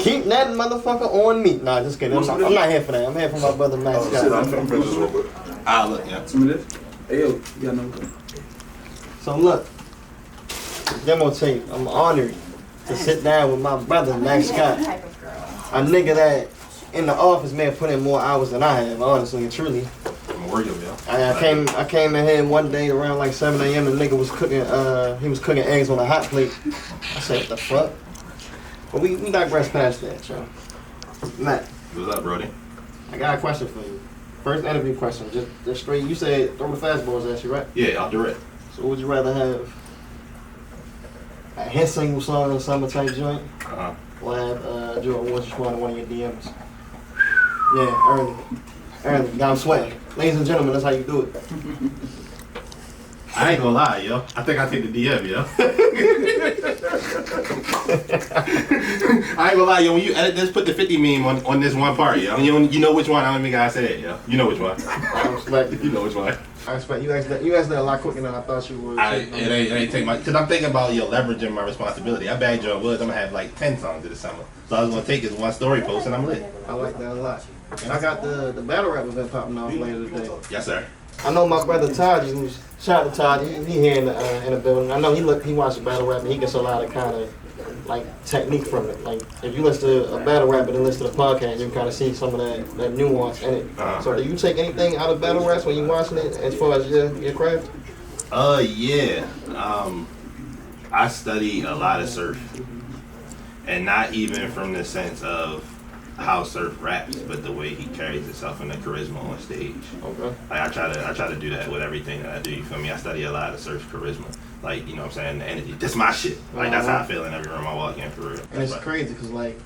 Keep that motherfucker on me. Nah, just kidding. I'm not here for that. I'm here for my brother Mack Scott. I'm finished this real quick. I'll look, yeah. Some of this? Hey, yo, you got no. So look, demo tape. I'm honored to sit down with my brother Mack Scott, a nigga that in the office may have put in more hours than I have, honestly and truly. I'm a warrior, yo. I came in here one day around like 7 a.m. The nigga was cooking. He was cooking eggs on a hot plate. I said, what the fuck? But we digress past that, yo. Matt. What's up, Brody? I got a question for you. First interview question, just straight. You said throw the fastballs at you, right? Yeah, I'll do it. So would you rather have a hit single song in a summer type joint, or have Jordan Woods respond to one of your DMs? Yeah, early. Got him sweating. Ladies and gentlemen, that's how you do it. I ain't gonna lie, yo. I think I take the DM, yo. I ain't gonna lie, yo. When you edit this, put the 50 meme on this one part, yo. You know which one. I don't even gotta say it, yo. You know which one. I respect it. You know which one. I respect you. You asked that a lot quicker than I thought you would. It ain't take my, cause I'm thinking about leveraging my responsibility. I bagged Jordan Woods. I'm gonna have like 10 songs this summer. So I was gonna take his one story post and I'm lit. I like that a lot. And I got the battle rap event popping off later today. Yes, sir. I know my brother Todd, shout out to Todd, he here in the building. I know he watched battle rap and he gets a lot of kind of like technique from it. Like if you listen to a battle rap and then listen to the podcast, you can kind of see some of that nuance in it. So do you take anything out of battle raps when you're watching it as far as your craft? Yeah. I study a lot of surf, and not even from the sense of how surf raps, but the way he carries himself and the charisma on stage. Okay. Like I try to do that with everything that I do. You feel me? I study a lot of surf charisma. Like, you know what I'm saying, the energy. This my shit. Like that's how I feel in every room I walk in, for real. And it's crazy because like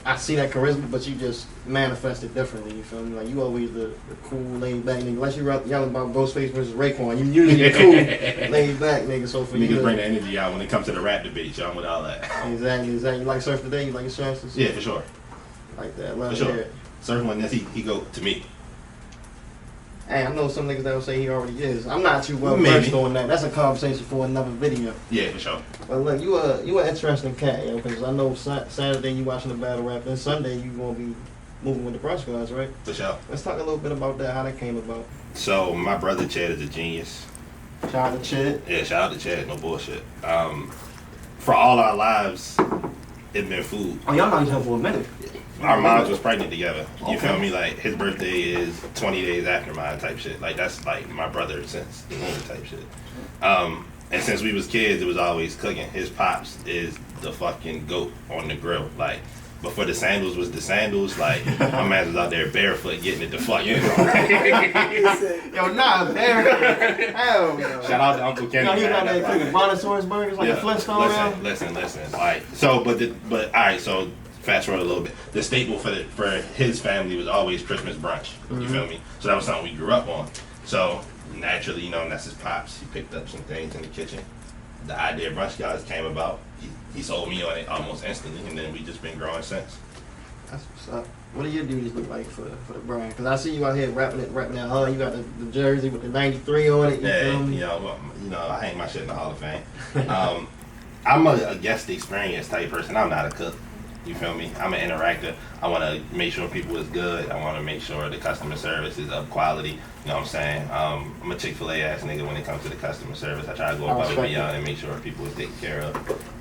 I see that charisma, but you just manifest it differently. You feel me? Like you always the cool, laid back nigga. Unless you're yelling about Ghostface versus Raekwon, you usually cool, laid back nigga. So for niggas you, bring the energy out when it comes to the rap debate, y'all, with all that. Exactly. You like surf today? You like your chances? Yeah, for sure. Like that. Love For sure. it. Surf when this he go to me. Hey, I know some niggas that will say he already is. I'm not too well versed on that. That's a conversation for another video. Yeah, for sure. But look, you an interesting cat, yo. Because I know Saturday you watching the battle rap, and Sunday you gonna be moving with the Brunch God, right? For sure. Let's talk a little bit about that. How that came about. So my brother Chad is a genius. Shout out to Chad. Yeah, shout out to Chad. No bullshit. For all our lives, it's been food. Oh, y'all known each other for a minute. Our moms was pregnant together. You feel me? Like his birthday is 20 days after mine, type shit. Like that's like my brother since the womb, type shit. And since we was kids, it was always cooking. His pops is the fucking goat on the grill. Like before the sandals was the sandals, like my man was out there barefoot getting it the fuck in. Yo, nah, barefoot. Hell no. Shout out to Uncle Kenny. Yo, he was out there cooking Brontosaurus burgers like a Flintstone. Listen. Like so, but all right. So fast forward a little bit. The staple for his family was always Christmas brunch. You feel me? So that was something we grew up on. So naturally, you know, and that's his pops. He picked up some things in the kitchen. The idea of Brunch God came about. He sold me on it almost instantly, and then we just been growing since. That's what's up. What do your duties look like for the brand? Because I see you out here rapping that, huh? You got the jersey with the 93 on it. Yeah, you know, I hang my shit in the Hall of Fame. I'm a guest experience type person. I'm not a cook. You feel me? I'm an interactor. I want to make sure people is good. I want to make sure the customer service is of quality. You know what I'm saying? I'm a Chick-fil-A ass nigga when it comes to the customer service. I try to go above and beyond and make sure people is taken care of.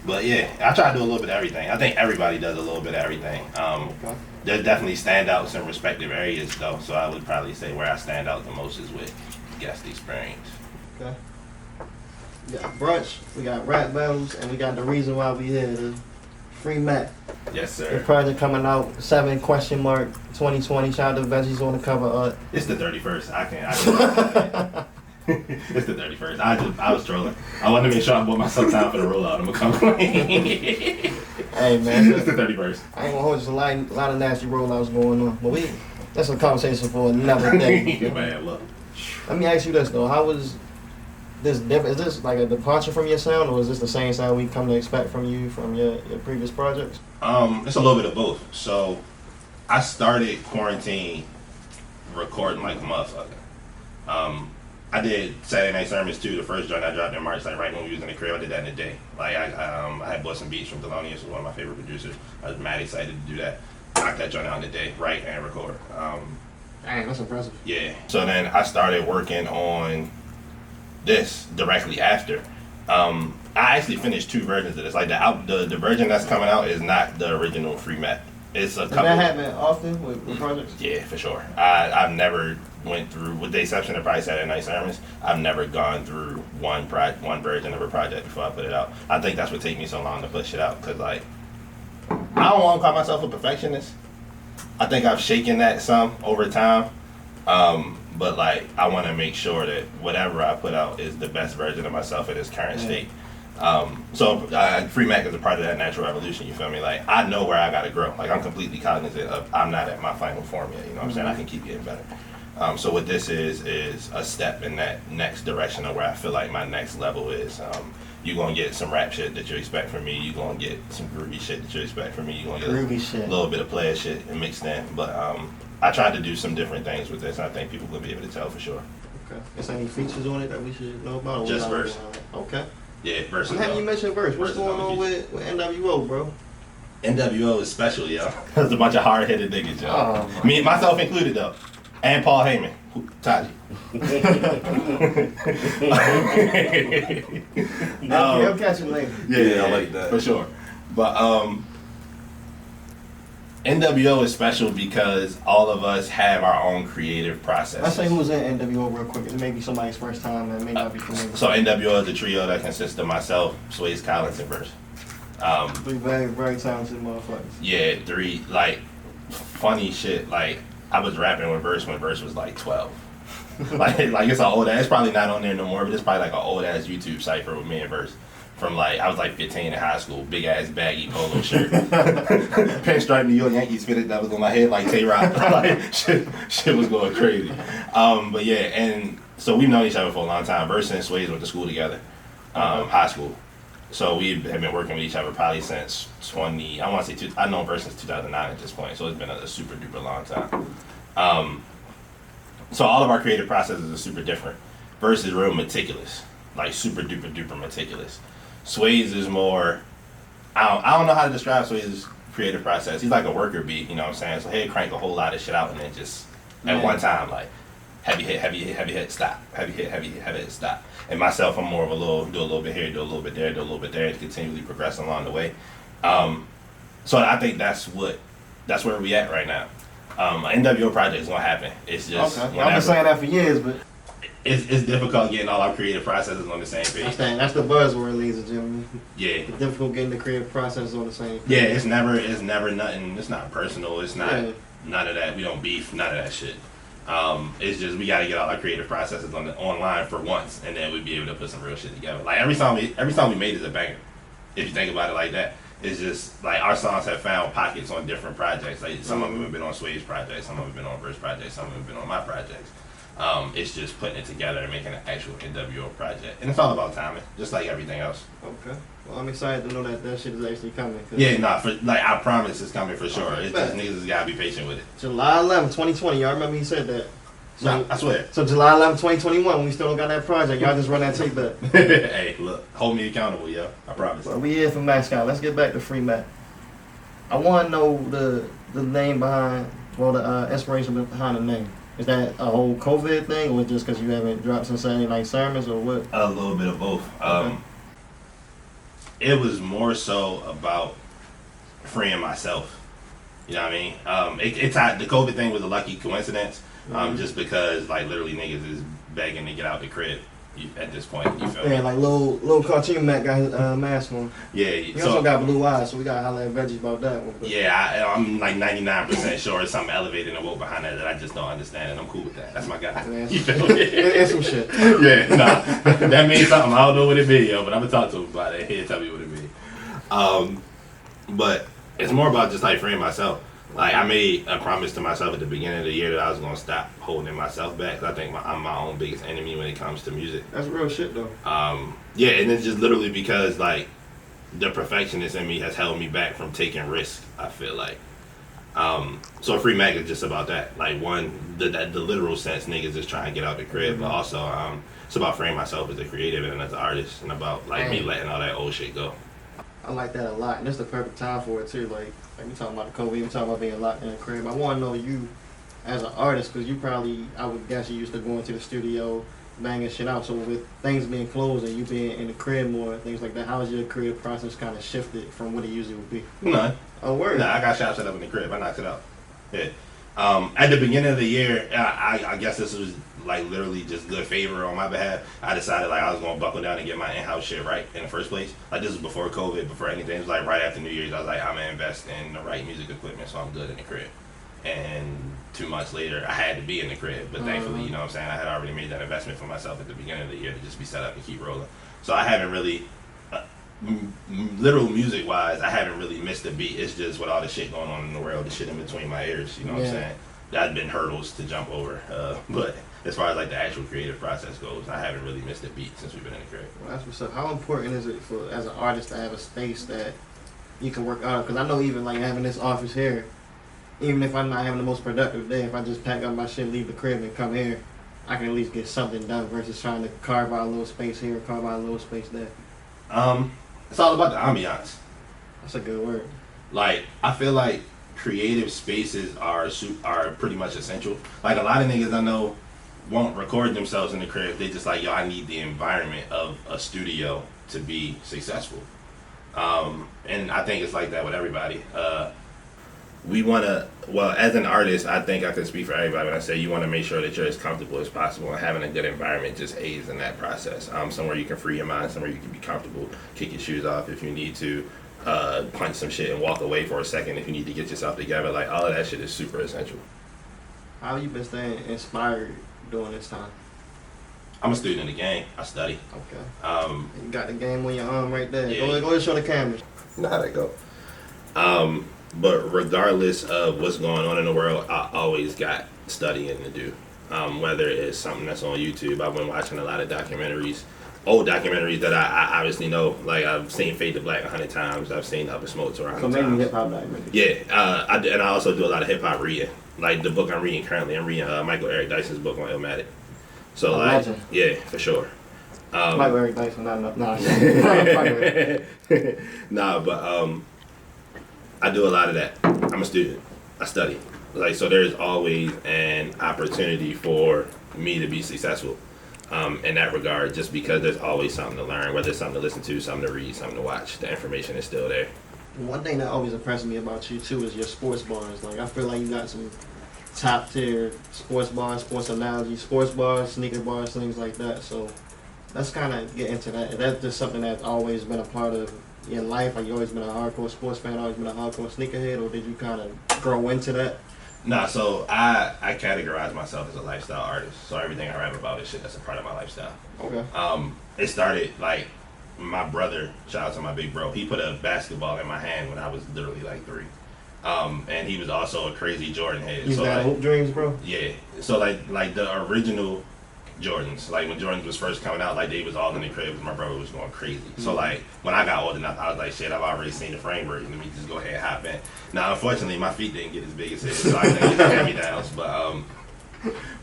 But yeah, I try to do a little bit of everything. I think everybody does a little bit of everything. There's definitely standouts in respective areas though. So I would probably say where I stand out the most is with guest experience. Okay. We got brunch, we got rap battles, and we got the reason why we here. The Free Mack. Yes, sir. The project coming out 7?2020. Shout out to Veggies on the cover. It's the 31st. I can't. It's the 31st. I was trolling. I wanted to make sure I bought myself time for the rollout. I'm gonna come clean. Hey man, it's the 31st. I ain't gonna hold you. A lot of nasty rollouts going on, but that's a conversation for another day. Man, look. Let me ask you this though: how was this different? Is this like a departure from your sound, or is this the same sound we come to expect from you from your previous projects? It's a little bit of both. So, I started quarantine recording like a motherfucker. I I did Saturday Night Sermons too. The first joint I dropped in March, like right when we was in the crib, I did that in a day. Like I had bought some beats from Thelonious, who's one of my favorite producers. I was mad excited to do that. Knock that joint out in a day, write and record. Dang, that's impressive. Yeah. So then I started working on this directly after. I actually finished 2 versions of this. Like the version that's coming out is not the original Free Mack. It's a Does couple. that happen often with projects? Yeah, for sure. I've never went through, with the exception of probably Saturday Night Sermons, I've never gone through one version of a project before I put it out. I think that's what takes me so long to push it out, because like, I don't want to call myself a perfectionist. I think I've shaken that some over time, but like, I want to make sure that whatever I put out is the best version of myself in its current state. So Free Mack is a part of that natural evolution, you feel me? Like, I know where I gotta grow. Like, I'm completely cognizant of I'm not at my final form yet, you know what I'm saying? I can keep getting better. So what this is a step in that next direction of where I feel like my next level is. You gonna get some rap shit that you expect from me. You gonna get some groovy shit that you expect from me. You gonna get a little bit of player shit mixed in. But I tried to do some different things with this, and I think people will be able to tell for sure. Okay. Is there any features on it that we should know about? Just verse. Okay. Yeah, verse. I'm happy you mentioned verse. What's going on with NWO, bro? NWO is special, yo. There's a bunch of hard-headed niggas, yo. Oh, Me, myself included, though. And Paul Heyman. Taji. I'll catch you later. Yeah, I like that. For sure. But NWO is special because all of us have our own creative process. Let's say who's in NWO real quick. It may be somebody's first time and may not be familiar. So NWO is a trio that consists of myself, Swayze, Collins, and Verse. 3 very, very talented motherfuckers. Yeah, 3, like, funny shit. Like, I was rapping with Verse when Verse was like 12. like it's an old ass, it's probably not on there no more, but it's probably like an old ass YouTube cipher with me and Verse. From like, I was like 15 in high school, big ass baggy polo shirt, pinstripe New York Yankees fitted that was on my head like Tay-Rock. Like shit was going crazy. But yeah, and so we've known each other for a long time. Verse and Swayze went to school together, high school. So we have been working with each other probably since I've known Verse since 2009 at this point. So it's been a super duper long time. So all of our creative processes are super different. Verse is real meticulous, like super duper duper meticulous. Swayze is more, I don't know how to describe Swayze's creative process. He's like a worker bee, you know what I'm saying? So he'll crank a whole lot of shit out and then just, at one time, like, heavy hit, stop. Heavy hit, stop. And myself, I'm more of do a little bit here, do a little bit there, do a little bit there, to continually progress along the way. So I think that's where we at right now. An NWO project is gonna happen. It's just, okay. I've been saying that for years, but it's difficult getting all our creative processes on the same page. That's the buzzword, ladies and gentlemen. Yeah. It's difficult getting the creative processes on the same page. Yeah, it's never nothing. It's not personal. It's not none of that. We don't beef. None of that shit. It's just we got to get all our creative processes online for once, and then we'd be able to put some real shit together. Like every song we made is a banger. If you think about it like that, it's just like our songs have found pockets on different projects. Like some of them have been on Sway's projects, some of them have been on Verse projects, some of them have been on my projects. It's just putting it together and making an actual NWO project, and it's all about timing, just like everything else. Okay. Well, I'm excited to know that shit is actually coming. Yeah, I promise it's coming for sure. It's just niggas just gotta be patient with it. July 11, 2020. Y'all remember he said that? So, I swear. So July 11, 2021, when we still don't got that project, y'all just run that tape back. Hey, look, hold me accountable, yo. I promise. Well, we here for Mack Scott. Let's get back to Free Mack. I want to know the name behind, the inspiration behind the name. Is that a whole COVID thing, or just because you haven't dropped some Saturday Night Sermons, or what? A little bit of both. Okay. It was more so about freeing myself. You know what I mean? The COVID thing was a lucky coincidence, just because like literally niggas is begging to get out the crib at this point. You feel me? Yeah, like little cartoon Mac got his mask on. Yeah. He also got blue eyes, so we gotta holler at Veggie about that one. But. Yeah, I'm like 99% sure it's something elevated and woke behind that I just don't understand, and I'm cool with that. That's my guy. Yeah, You feel me? it's some shit. Yeah, nah, that means something. I don't know what it be, yo, but I'm gonna talk to him about it. He'll tell me what it be. But it's more about just like freeing myself. Like I made a promise to myself at the beginning of the year that I was gonna stop holding myself back. I think I'm my own biggest enemy when it comes to music. That's real shit though. Yeah, and it's just literally because like the perfectionist in me has held me back from taking risks. I feel like So Free Mac is just about that. Like one, the literal sense, niggas just trying to get out the crib, but also it's about framing myself as a creative and as an artist, and about like me letting all that old shit go. I like that a lot, and it's the perfect time for it too. Like we talking about the COVID, we talking about being locked in the crib. I want to know you as an artist, because you probably, I would guess, you used to go into the studio, banging shit out. So with things being closed and you being in the crib more, things like that, how has your creative process kind of shifted from what it usually would be? None. Oh, word. Nah, I got shop set up in the crib. I knocked it out. Yeah. At the beginning of the year, I guess this was like literally just good favor on my behalf. I decided like I was gonna buckle down and get my in-house shit right in the first place. Like this was before COVID, before anything. It was like right after New Year's. I was like, I'm gonna invest in the right music equipment so I'm good in the crib. And 2 months later, I had to be in the crib. But thankfully, you know what I'm saying, I had already made that investment for myself at the beginning of the year to just be set up and keep rolling. So I haven't really, literal music-wise, I haven't really missed a beat. It's just with all the shit going on in the world, the shit in between my ears, you know what I'm saying? That's been hurdles to jump over. But as far as like the actual creative process goes, I haven't really missed a beat since we've been in the crib. Well, that's what's up. How important is it for, as an artist, to have a space that you can work out of? Because I know even like having this office here, even if I'm not having the most productive day, if I just pack up my shit, leave the crib, and come here, I can at least get something done versus trying to carve out a little space here, carve out a little space there. It's all about the ambiance. That's a good word. Like, I feel like creative spaces are pretty much essential. Like, a lot of niggas I know won't record themselves in the crib. They just like, yo, I need the environment of a studio to be successful. And I think it's like that with everybody. We want to, well, as an artist, I think I can speak for everybody when I say you want to make sure that you're as comfortable as possible, and having a good environment just aids in that process. Somewhere you can free your mind, somewhere you can be comfortable, kick your shoes off if you need to, punch some shit and walk away for a second if you need to get yourself together. Like, all of that shit is super essential. How have you been staying inspired during this time? I'm a student in the game. I study. Okay. You got the game on your arm right there. Yeah. Go ahead, show the camera. You know how that go. But regardless of what's going on in the world, I always got studying to do. Whether it's something that's on YouTube, I've been watching a lot of documentaries, old documentaries that I obviously know. Like, I've seen Fade to Black 100 times. I've seen Up in Smoke to 100 times. So maybe hip-hop documentaries. Yeah, and I also do a lot of hip-hop reading. Like, the book I'm reading currently, I'm reading Michael Eric Dyson's book on Illmatic. So, like, legend. yeah, for sure. Michael Eric Dyson, nah. Nah, but I do a lot of that. I'm a student. I study. Like, so there's always an opportunity for me to be successful in that regard, just because there's always something to learn, whether it's something to listen to, something to read, something to watch. The information is still there. One thing that always impressed me about you, too, is your sports bars. Like, I feel like you got some top-tier sports bars, sports analogies, sports bars, sneaker bars, things like that. So let's kind of get into that. Is that just something that's always been a part of your life? Like, you always been a hardcore sports fan, always been a hardcore sneakerhead, or did you kind of grow into that? Nah, so I categorize myself as a lifestyle artist. So everything I rap about is shit that's a part of my lifestyle. Okay. It started like my brother, shout out to my big bro, he put a basketball in my hand when I was literally like 3. And he was also a crazy Jordan head. You got hoop dreams, bro? Yeah. So like the original Jordans, like when Jordans was first coming out, like they was all in the crib because my brother was going crazy. So like when I got old enough, I was like, shit, I've already seen the framework. Let me just go ahead and hop in. Now, unfortunately, my feet didn't get as big as his, so I couldn't get the hand-me-downs. But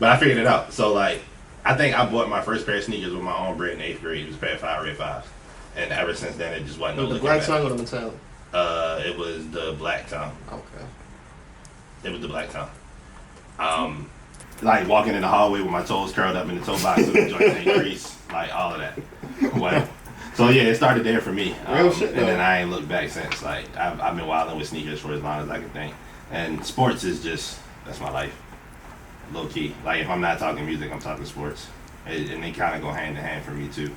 I figured it out. So like, I think I bought my first pair of sneakers with my own bread in 8th grade. It was a pair of 5 Red 5s. And ever since then, it just wasn't no looking back. The black tongue or the metallic? It was the black tongue. Okay. It was the black tongue. Like walking in the hallway with my toes curled up in the toe box with the joints ain't crease, like all of that. Well, so yeah, it started there for me. Real shit, and then I ain't looked back since. Like I've been wilding with sneakers for as long as I can think. And sports is just, that's my life. Low key. Like if I'm not talking music, I'm talking sports. And they kind of go hand in hand for me too.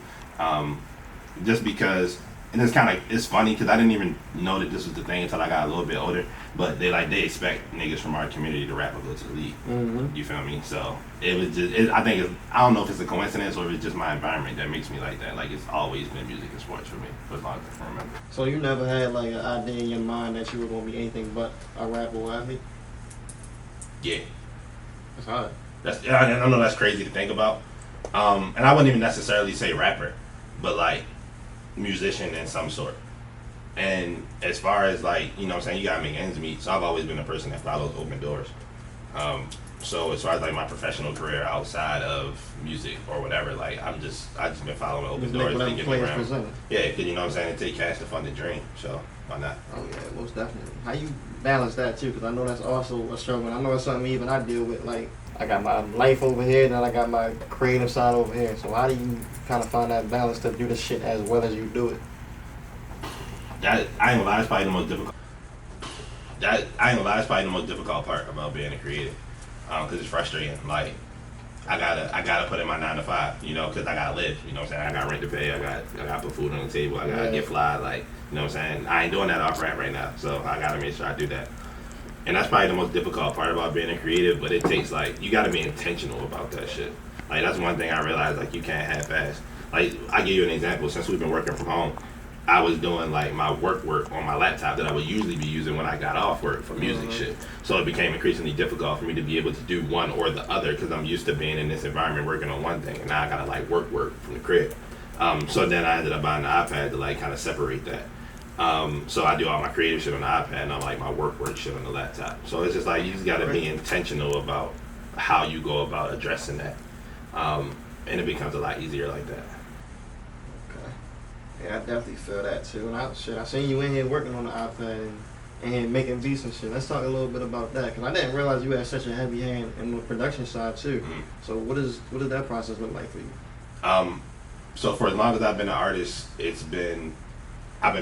Just because, and it's funny because I didn't even know that this was the thing until I got a little bit older. But they expect niggas from our community to rap or go to the league. Mm-hmm. You feel me? So it was just, I don't know if it's a coincidence or if it's just my environment that makes me like that. Like it's always been music and sports for me for as long as I can remember. So you never had like an idea in your mind that you were gonna be anything but a rapper or athlete? Yeah. That's hard. I know that's crazy to think about. And I wouldn't even necessarily say rapper, but like musician in some sort. And as far as like, you know what I'm saying, you gotta make ends meet. So I've always been a person that follows open doors. So as far as like my professional career outside of music or whatever, like I just been following open doors to get me around. Yeah, because you know what I'm saying, it take cash to fund the dream. So why not? Oh yeah, most definitely. How you balance that too? Because I know that's also a struggle. I know it's something even I deal with. Like I got my life over here, then I got my creative side over here. So how do you kind of find that balance to do the shit as well as you do it? That I ain't gonna lie, that's probably the most difficult. That I ain't gonna lie, that's probably the most difficult part about being a creative, because it's frustrating. Like I gotta put in my 9 to 5, you know, because I gotta live. You know what I'm saying? I got rent to pay. I gotta put food on the table. I gotta get fly. Like you know what I'm saying? I ain't doing that off rap right now, so I gotta make sure I do that. And that's probably the most difficult part about being a creative. But it takes like you gotta be intentional about that shit. Like that's one thing I realized. Like you can't half-ass. Like I give you an example. Since we've been working from home, I was doing like my work on my laptop that I would usually be using when I got off work for music shit. So it became increasingly difficult for me to be able to do one or the other because I'm used to being in this environment working on one thing, and now I gotta like work from the crib. So then I ended up buying the iPad to like kind of separate that. So I do all my creative shit on the iPad and I like my work shit on the laptop. So it's just like you just gotta be intentional about how you go about addressing that, and it becomes a lot easier like that. Yeah, I definitely feel that too. And I seen you in here working on the iPad and making beats and shit. Let's talk a little bit about that, because I didn't realize you had such a heavy hand in the production side too. Mm-hmm. So what does that process look like for you? So for as long as I've been an artist, I've been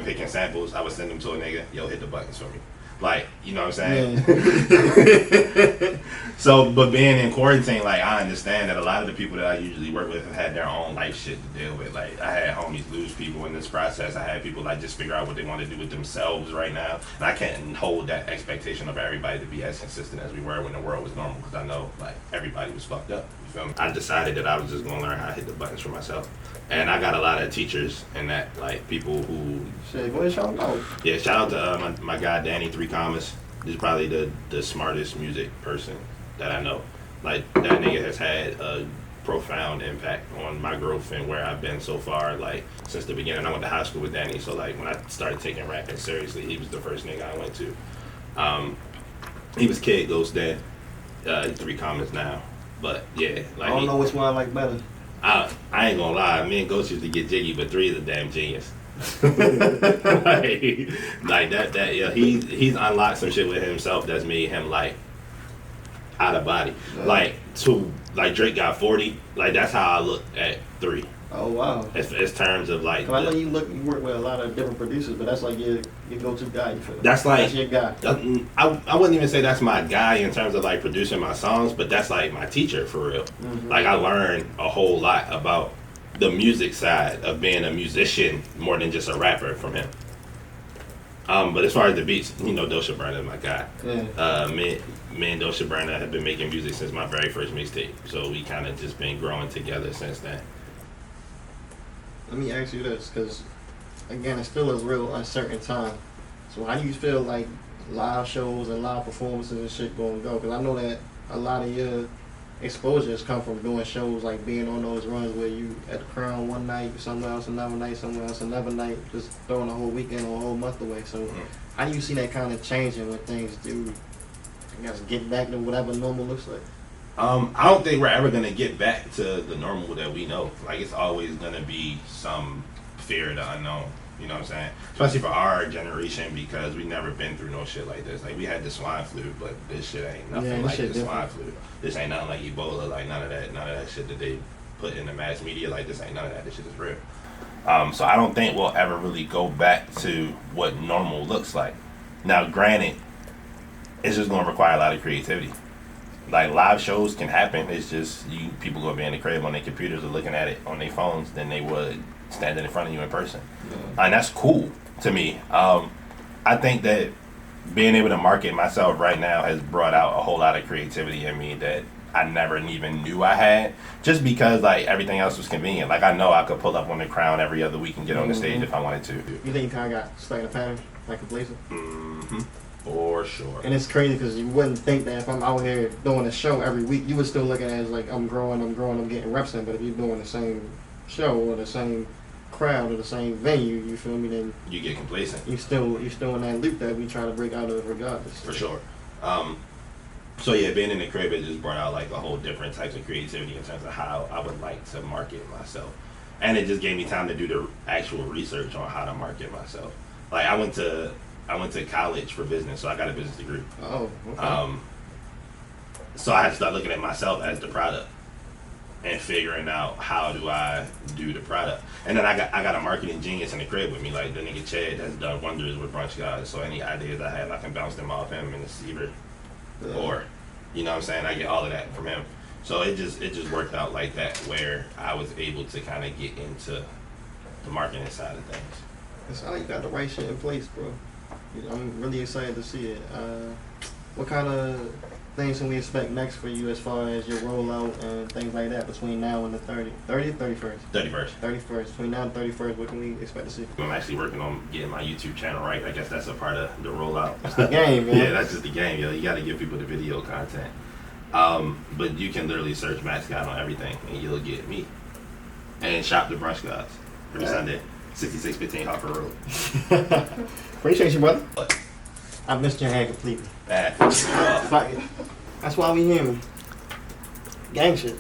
picking samples. I would send them to a nigga, yo, hit the buttons for me. Like, you know what I'm saying? Yeah. So, but being in quarantine, like, I understand that a lot of the people that I usually work with have had their own life shit to deal with. Like, I had homies lose people in this process. I had people, like, just figure out what they want to do with themselves right now. And I can't hold that expectation of everybody to be as consistent as we were when the world was normal, because I know, like, everybody was fucked up. You feel me? I decided that I was just going to learn how to hit the buttons for myself. And I got a lot of teachers and that, like, people who... Shit, go ahead, shout out. Yeah, shout out to my guy, Danny 3 Commas. He's probably the smartest music person that I know. Like, that nigga has had a profound impact on my growth and where I've been so far, like, since the beginning. I went to high school with Danny, so, like, when I started taking rapping seriously, he was the first nigga I went to. He was Kid Ghost then, 3 Commas now. But, yeah. Like, I don't know which one I like better. I ain't gonna lie, me and Ghost used to get jiggy, but 3 is a damn genius. like that yeah, he's unlocked some shit with himself that's made him like out of body. Yeah. Like Drake got 40, like that's how I look at 3. Oh wow. As terms of like, I know you work with a lot of different producers, but that's like your go-to guy. You feel that's like that's your guy. I wouldn't even say that's my guy in terms of like producing my songs, but that's like my teacher for real. Mm-hmm. Like I learned a whole lot about the music side of being a musician more than just a rapper from him. But as far as the beats, you know, Dosha Burner is my guy. Yeah. Me and Dosha Burner have been making music since my very first mixtape, so we kind of just been growing together since then. Let me ask you this, because again, it's still a real uncertain time. So how do you feel like live shows and live performances and shit going to go? Because I know that a lot of your exposures come from doing shows, like being on those runs where you at the Crown one night, somewhere else another night, somewhere else another night, just throwing a whole weekend or a whole month away. So how do you see that kind of changing when things do, I guess, get back to whatever normal looks like? I don't think we're ever gonna get back to the normal that we know. Like it's always gonna be some fear of the unknown. You know what I'm saying? Especially for our generation, because we never been through no shit like this. Like we had the swine flu, but this shit ain't nothing like the swine flu. This ain't nothing like Ebola. Like none of that shit that they put in the mass media. Like this ain't none of that. This shit is real. So I don't think we'll ever really go back to what normal looks like. Now, granted, it's just gonna require a lot of creativity. Like live shows can happen. It's just people gonna be in the crib on their computers or looking at it on their phones than they would standing in front of you in person. Yeah. And that's cool to me. I think that being able to market myself right now has brought out a whole lot of creativity in me that I never even knew I had, just because like everything else was convenient. Like I know I could pull up on the Crown every other week and get on the stage if I wanted to. You think you kind of got stuck in a pattern like a blazer? Mm-hmm. For sure. And it's crazy because you wouldn't think that if I'm out here doing a show every week, you would still look at it as like I'm growing, I'm getting reps in. But if you're doing the same show or the same crowd or the same venue, you feel me, then You get complacent. you still in that loop that we try to break out of regardless. For sure. So yeah, being in the crib, it just brought out like a whole different types of creativity in terms of how I would like to market myself, and it just gave me time to do the actual research on how to market myself. Like I went to college for business, so I got a business degree. Oh, okay. So I had to start looking at myself as the product and figuring out how do I do the product. And then I got a marketing genius in the crib with me, like the nigga Chad has done wonders with Brunch God. So any ideas I have, I can bounce them off him in the receiver. Or, you know what I'm saying, I get all of that from him. So it just worked out like that, where I was able to kind of get into the marketing side of things. It sounds like you got the right shit in place, bro. I'm really excited to see it. What kind of things can we expect next for you as far as your rollout and things like that between now and the 30th, 31st? 31st. 31st. Between now and 31st, what can we expect to see? I'm actually working on getting my YouTube channel right. I guess that's a part of the rollout. That's the game, man. Yeah, that's just the game, yo. You got to give people the video content. But you can literally search Mack Scott on everything, and you'll get me. And shop the Brunch Gods every Sunday, 6615 Harper Road. Appreciate you, brother. I missed your hand completely. Bad. Fuck it. That's why we human. Gang shit.